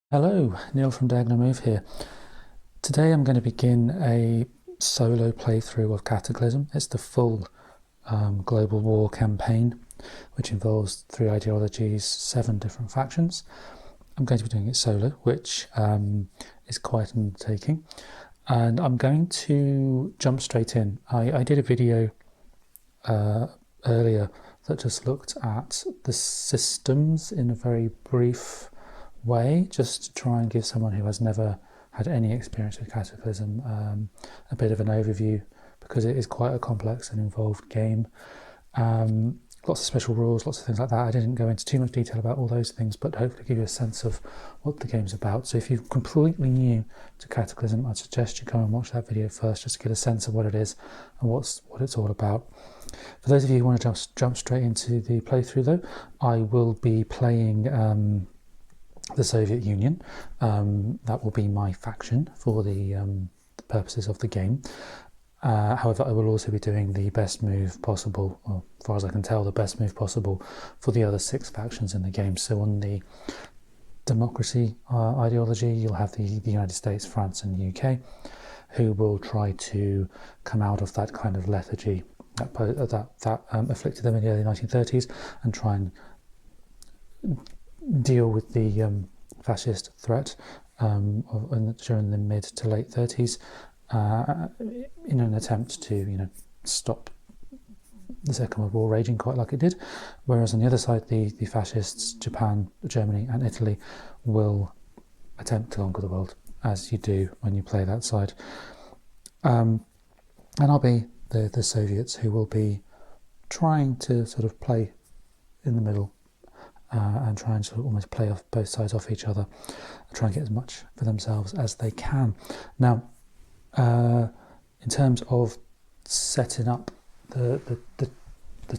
Hello, Neil from Diagonal Move here. Today I'm going to begin a solo playthrough of Cataclysm. It's the full global war campaign, which involves 3 ideologies, 7 different factions. I'm going to be doing it solo, which is quite an undertaking. And I'm going to jump straight in. I did a video earlier that just looked at the systems in a very brief way, just to try and give someone who has never had any experience with Cataclysm a bit of an overview, because it is quite a complex and involved game. Lots of special rules, lots of things like that. I didn't go into too much detail about all those things, but hopefully give you a sense of what the game's about. So if you're completely new to Cataclysm, I'd suggest you go and watch that video first, just to get a sense of what it is and what it's all about. For those of you who want to jump straight into the playthrough though, I will be playing the Soviet Union. That will be my faction for the purposes of the game. However, I will also be doing the best move possible, or as far as I can tell, the best move possible for the other 6 factions in the game. So on the democracy ideology, you'll have the United States, France and the UK, who will try to come out of that kind of lethargy that afflicted them in the early 1930s and try and deal with the fascist threat during the mid to late 30s in an attempt to stop the Second World War raging quite like it did. Whereas on the other side, the fascists, Japan, Germany and Italy, will attempt to conquer the world, as you do when you play that side. And I'll be the Soviets, who will be trying to sort of play in the middle and try and sort of almost play off both sides off each other, and try and get as much for themselves as they can. Now, in terms of setting up the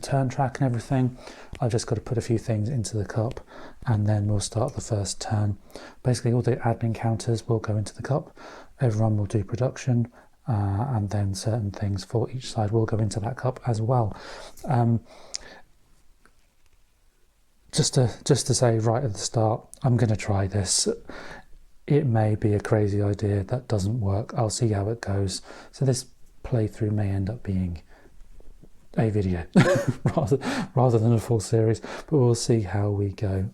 turn track and everything, I've just got to put a few things into the cup, and then we'll start the first turn. Basically, all the admin counters will go into the cup. Everyone will do production, and then certain things for each side will go into that cup as well. Just to say right at the start, I'm going to try this. It may be a crazy idea that doesn't work. I'll see how it goes. So this playthrough may end up being a video rather than a full series, but we'll see how we go.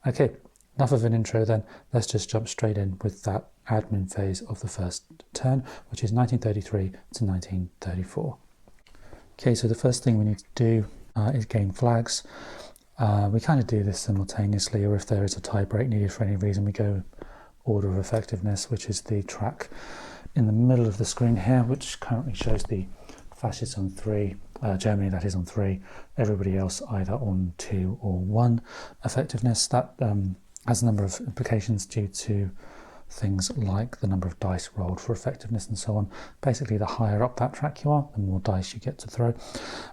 Okay, enough of an intro then. Let's just jump straight in with that admin phase of the first turn, which is 1933 to 1934. Okay, so the first thing we need to do is gain flags. We kind of do this simultaneously, or if there is a tie break needed for any reason, we go order of effectiveness, which is the track in the middle of the screen here, which currently shows the fascists on 3, Germany that is on 3, everybody else either on 2 or 1 effectiveness. That has a number of implications due to things like the number of dice rolled for effectiveness and so on. Basically, the higher up that track you are, the more dice you get to throw.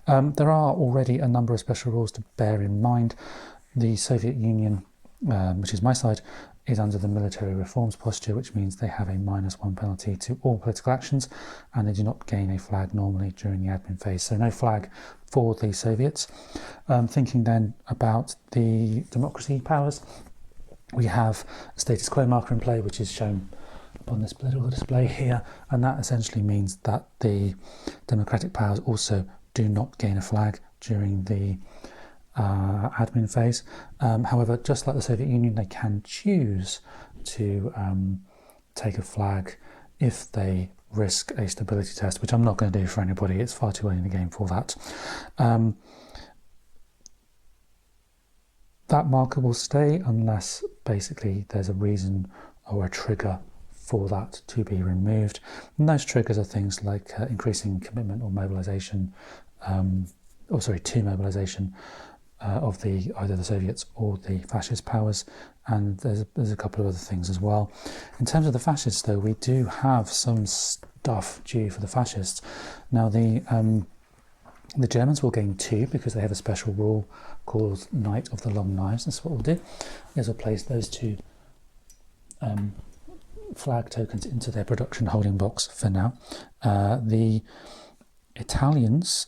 There are already a number of special rules to bear in mind. The Soviet Union, which is my side, is under the military reforms posture, which means they have a -1 penalty to all political actions, and they do not gain a flag normally during the admin phase. So no flag for the Soviets. Thinking then about the democracy powers, we have a status quo marker in play, which is shown upon this political display here, and that essentially means that the democratic powers also do not gain a flag during the admin phase. However, just like the Soviet Union, they can choose to take a flag if they risk a stability test, which I'm not going to do for anybody. It's far too early in the game for that. That marker will stay unless basically there's a reason or a trigger for that to be removed. And those triggers are things like increasing commitment or mobilization, to mobilization of either the Soviets or the fascist powers, and there's a couple of other things as well. In terms of the fascists though, we do have some stuff due for the fascists. Now the Germans will gain 2 because they have a special rule called Knight of the Long Knives. That's what we'll do, is we'll place those 2 flag tokens into their production holding box for now. The Italians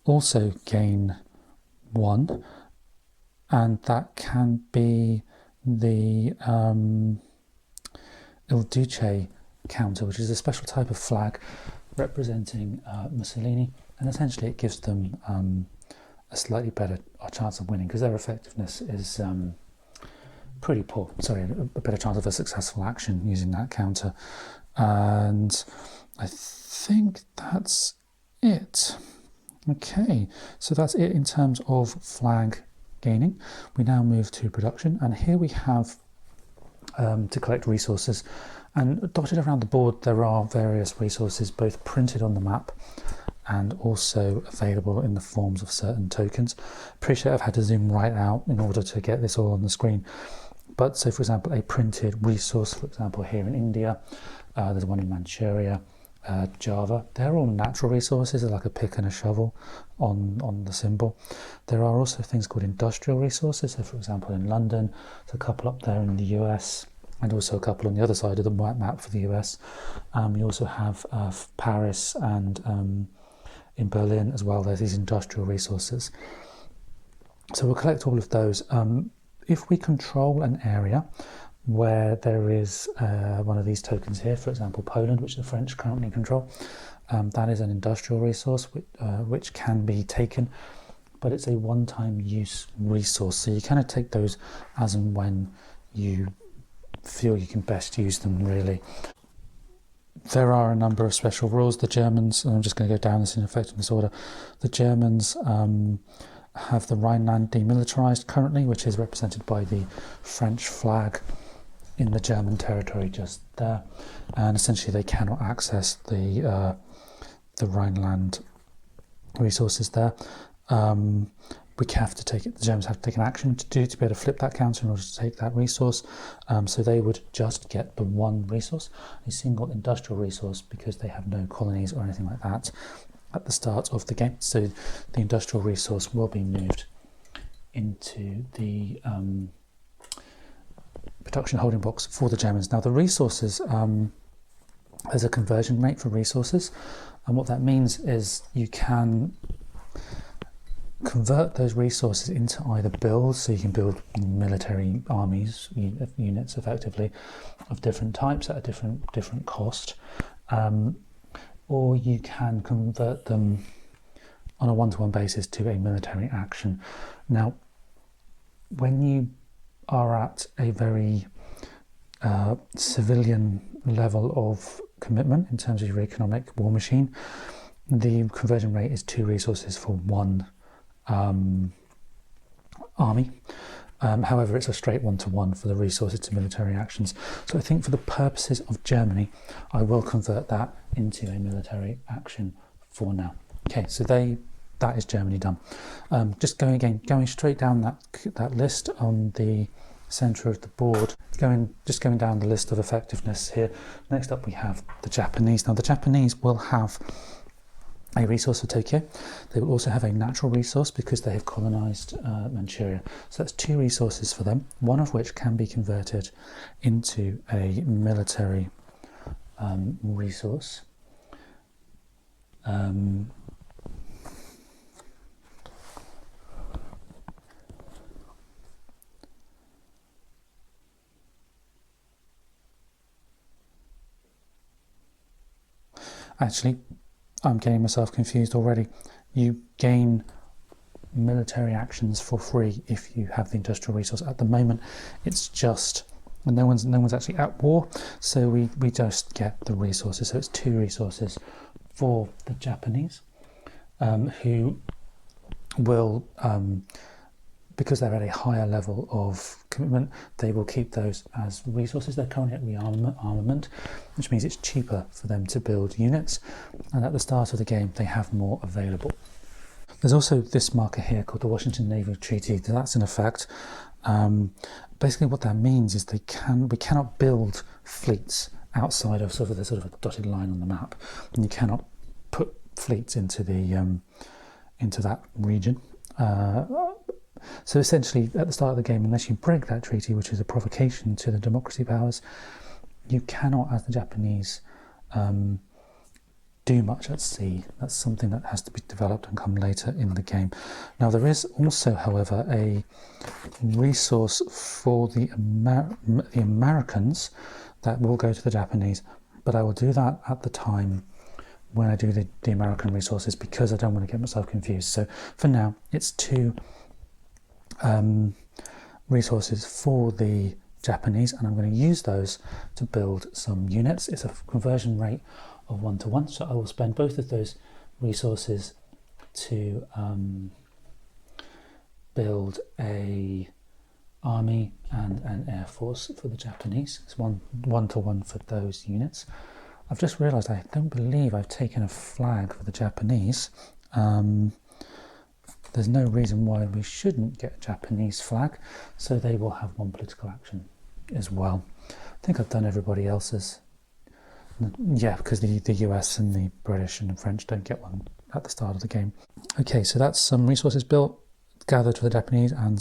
also gain 1, and that can be the Il Duce counter, which is a special type of flag representing Mussolini, and essentially it gives them a slightly better chance of winning because their effectiveness is pretty poor. Sorry, a better chance of a successful action using that counter. And I think that's it. Okay, so that's it in terms of flag gaining. We now move to production, and here we have to collect resources, and dotted around the board there are various resources both printed on the map and also available in the forms of certain tokens. Appreciate I've had to zoom right out in order to get this all on the screen, but so for example a printed resource, for example here in India, there's one in Manchuria, Java, they're all natural resources. They're like a pick and a shovel on the symbol. There are also things called industrial resources, so for example in London, there's a couple up there in the US, and also a couple on the other side of the map for the US. You also have Paris and in Berlin as well, there's these industrial resources. So we'll collect all of those. If we control an area where there is one of these tokens here, for example Poland, which the French currently control, that is an industrial resource which can be taken, but it's a one-time use resource, so you kind of take those as and when you feel you can best use them, really. There are a number of special rules. The Germans, and I'm just going to go down this in effectiveness order, the Germans have the Rhineland demilitarized currently, which is represented by the French flag in the German territory just there, and essentially they cannot access the Rhineland resources there. We have to take it. The Germans have to take an action to be able to flip that counter in order to take that resource. So they would just get the one resource, a single industrial resource, because they have no colonies or anything like that at the start of the game. So the industrial resource will be moved into the production holding box for the Germans. Now the resources, there's a conversion rate for resources, and what that means is you can convert those resources into either builds, so you can build military armies, units effectively of different types at a different cost, or you can convert them on a one-to-one basis to a military action. Now when you are at a very civilian level of commitment in terms of your economic war machine, the conversion rate is 2 resources for one army. However, it's a straight one-to-one for the resources to military actions. So I think for the purposes of Germany, I will convert that into a military action for now. Okay, so that is Germany done. Just going straight down that list on the center of the board, going down the list of effectiveness here. Next up we have the Japanese. Now the Japanese will have a resource for Tokyo. They will also have a natural resource because they have colonized Manchuria. So that's 2 resources for them, one of which can be converted into a military resource. Actually, I'm getting myself confused already. You gain military actions for free if you have the industrial resource. At the moment, it's just no one's actually at war, so we just get the resources. So it's 2 resources for the Japanese, who will, because they're at a higher level of commitment, they will keep those as resources. They're currently at rearmament, which means it's cheaper for them to build units, and at the start of the game they have more available. There's also this marker here called the Washington Naval Treaty. That's in effect. Basically what that means is we cannot build fleets outside of sort of a dotted line on the map, and you cannot put fleets into that region. So essentially, at the start of the game, unless you break that treaty, which is a provocation to the democracy powers, you cannot, as the Japanese, do much at sea. That's something that has to be developed and come later in the game. Now there is also, however, a resource for the Americans that will go to the Japanese, but I will do that at the time when I do the American resources, because I don't want to get myself confused. So for now, it's 2 resources for the Japanese, and I'm going to use those to build some units. It's a conversion rate of 1:1, so I will spend both of those resources to build a army and an air force for the Japanese. It's 1:1 for those units. I've just realised I don't believe I've taken a flag for the Japanese. There's no reason why we shouldn't get a Japanese flag, so they will have 1 political action as well. I think I've done everybody else's. Yeah, because the US and the British and the French don't get one at the start of the game. Okay, so that's some resources built, gathered for the Japanese and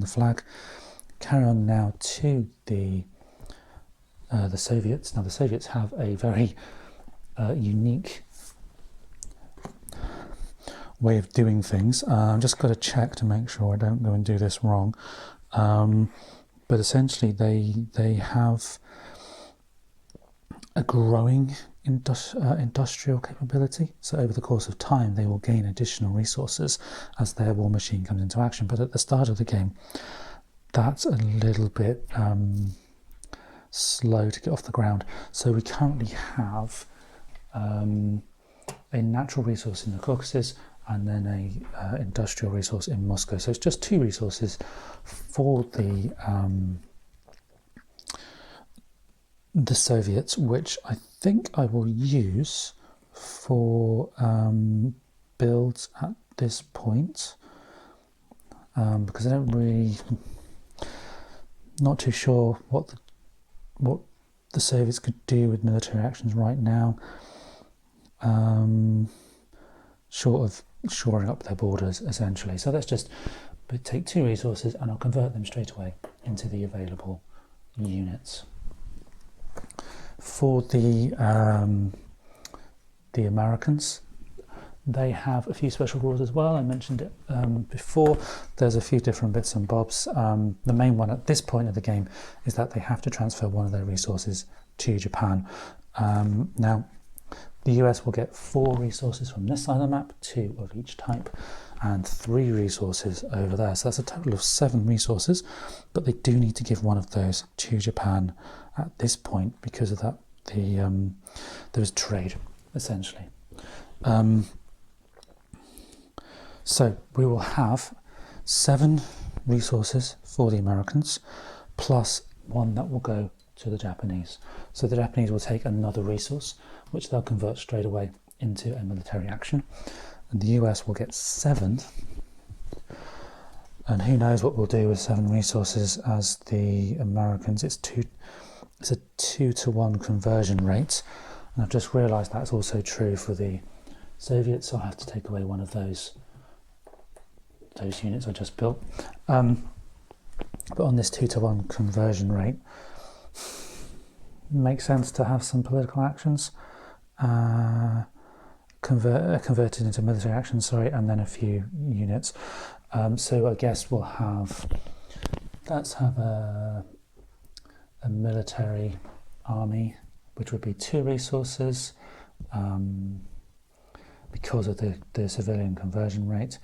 the flag. Carry on now to the Soviets. Now the Soviets have a very unique way of doing things. I've just got to check to make sure I don't go and do this wrong. But essentially they have a growing industrial capability. So over the course of time, they will gain additional resources as their war machine comes into action. But at the start of the game, that's a little bit slow to get off the ground. So we currently have a natural resource in the Caucasus and then a industrial resource in Moscow. So it's just 2 resources for the Soviets, which I think I will use for builds at this point, because I don't really, not too sure what the Soviets could do with military actions right now, short of shoring up their borders essentially. So let's just take 2 resources and I'll convert them straight away into the available units. For the Americans, they have a few special rules as well. I mentioned it before. There's a few different bits and bobs. The main one at this point of the game is that they have to transfer one of their resources to Japan. Now, the US will get 4 resources from this side of the map, 2 of each type, and 3 resources over there. So that's a total of 7 resources, but they do need to give one of those to Japan at this point because of that. There's trade, essentially. So we will have 7 resources for the Americans, plus 1 that will go to the Japanese. So the Japanese will take another resource, which they'll convert straight away into a military action. And the US will get 7. And who knows what we'll do with 7 resources as the Americans. It's a 2-to-1 conversion rate. And I've just realised that's also true for the Soviets, so I'll have to take away one of those units I just built. But on this 2-to-1 conversion rate, it makes sense to have some political actions converted into military actions, and then a few units. So I guess we'll have, let's have a military army, which would be 2 resources because of the civilian conversion rate.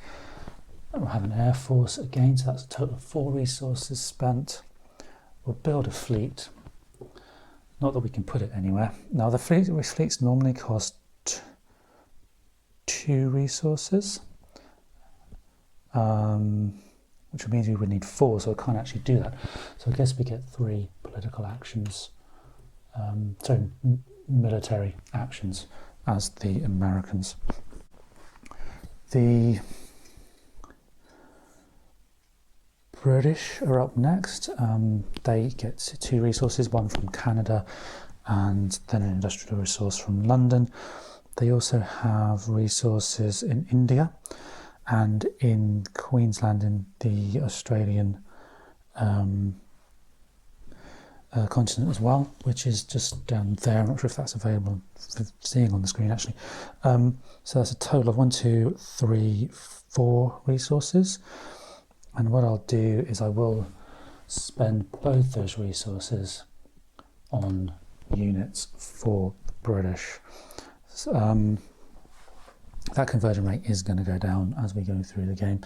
We'll have an air force again, so that's a total of 4 resources spent. We'll build a fleet. Not that we can put it anywhere. Now the fleets normally cost 2 resources, which means we would need 4, so I can't actually do that. So I guess we get 3 political actions, military actions as the Americans. The British are up next. They get 2 resources, 1 from Canada and then an industrial resource from London. They also have resources in India and in Queensland in the Australian continent as well, which is just down there. I'm not sure if that's available for seeing on the screen actually. So that's a total of 1, 2, 3, 4 resources. And what I'll do is I will spend both those resources on units for the British. That conversion rate is going to go down as we go through the game.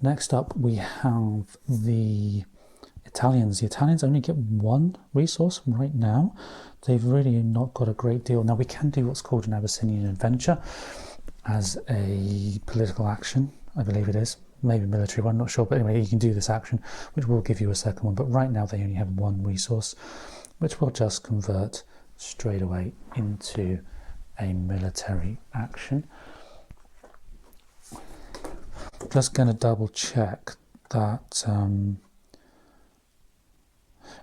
Next up we have the Italians. The Italians only get 1 resource right now. They've really not got a great deal. Now we can do what's called an Abyssinian adventure as a political action, I believe it is. Maybe military one, not sure, but anyway, you can do this action, which will give you a second one. But right now they only have 1 resource, which will just convert straight away into a military action. Just going to double check that,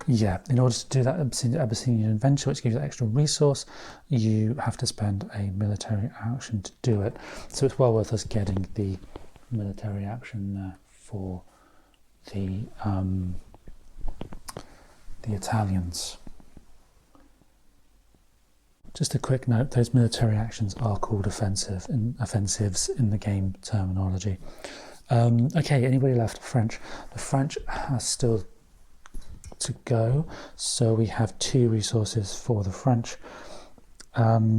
yeah, in order to do that Abyssinian adventure, which gives you extra resource, you have to spend a military action to do it. So it's well worth us getting the military action there for the Italians. Just a quick note, those military actions are called offensives in the game terminology. Okay, anybody left? French. The French has still to go, so we have 2 resources for the French. I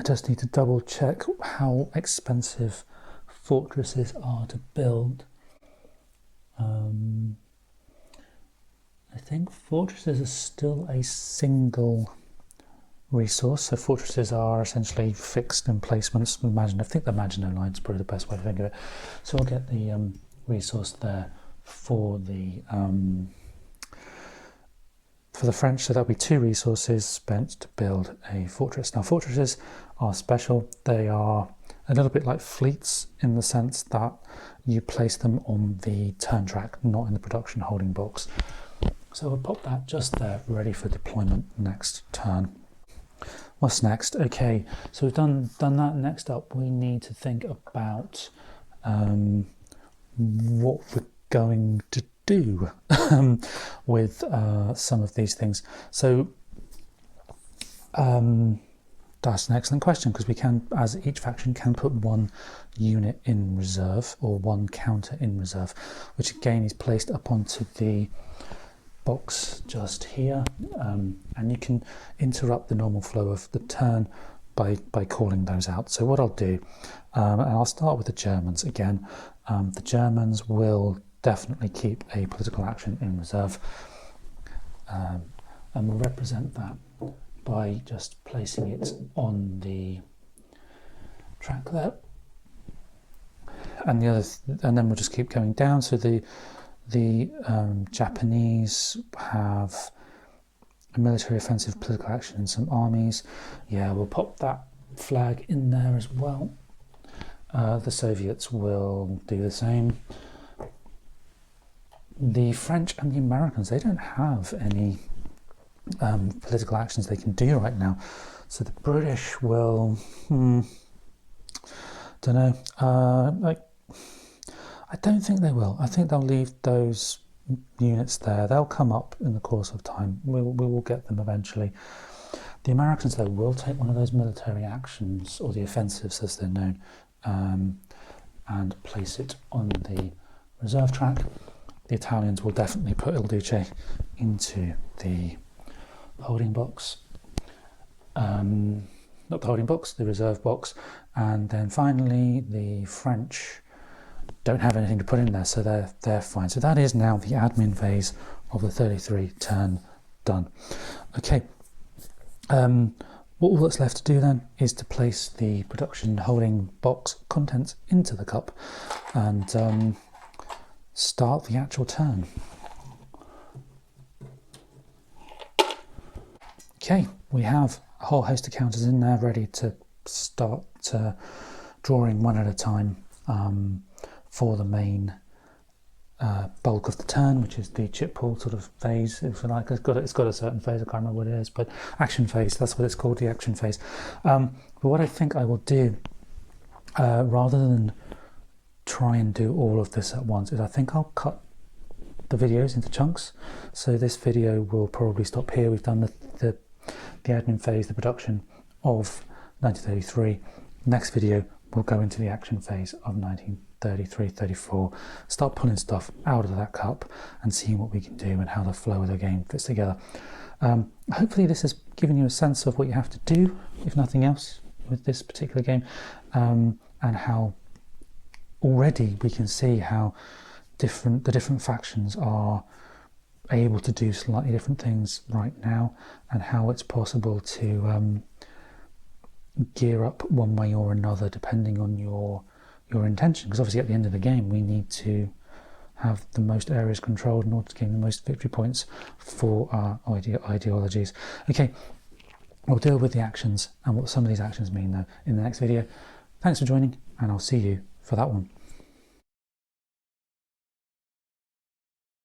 just need to double check how expensive fortresses are to build. I think fortresses are still a single resource, so fortresses are essentially fixed emplacements. I think the Maginot Line is probably the best way to think of it. So we'll get the resource there for the French, so that'll be 2 resources spent to build a fortress. Now fortresses are special. They are a little bit like fleets in the sense that you place them on the turn track, not in the production holding box. So we'll pop that just there, ready for deployment next turn. What's next? Okay, so we've done that. Next up, we need to think about what we're going to do with some of these things. So that's an excellent question, because we can, as each faction can put 1 unit in reserve or 1 counter in reserve, which again is placed up onto the box just here, and you can interrupt the normal flow of the turn by calling those out. So what I'll do, and I'll start with the Germans again. The Germans will definitely keep a political action in reserve, and we'll represent that by just placing it on the track there, and and then we'll just keep going down. So the Japanese have a military offensive political action in some armies. Yeah, we'll pop that flag in there as well. The Soviets will do the same. The French and the Americans, they don't have any political actions they can do right now. So the British will, don't know, I don't think they will. I think they'll leave those units there. They'll come up in the course of time. We will get them eventually. The Americans, though, will take one of those military actions, or the offensives as they're known, and place it on the reserve track. The Italians will definitely put Il Duce into the holding box. Not the holding box, the reserve box. And then finally, the French don't have anything to put in there, so they're fine. So that is now the admin phase of the 33 turn done. Okay, what all that's left to do then is to place the production holding box contents into the cup and start the actual turn. Okay, we have a whole host of counters in there ready to start drawing one at a time for the main bulk of the turn, which is the chip pull sort of phase, if you like. It's got a certain phase, I can't remember what it is, but action phase, that's what it's called, the action phase. But what I think I will do, rather than try and do all of this at once, is I think I'll cut the videos into chunks. So this video will probably stop here. We've done the admin phase, the production of 1933. Next video we'll go into the action phase of 1933-34, start pulling stuff out of that cup and seeing what we can do and how the flow of the game fits together. Hopefully this has given you a sense of what you have to do, if nothing else, with this particular game, and how already we can see how the different factions are able to do slightly different things right now, and how it's possible to gear up one way or another depending on your intention, because obviously at the end of the game we need to have the most areas controlled in order to gain the most victory points for our ideologies. Okay, we'll deal with the actions and what some of these actions mean though in the next video. Thanks for joining, and I'll see you for that one.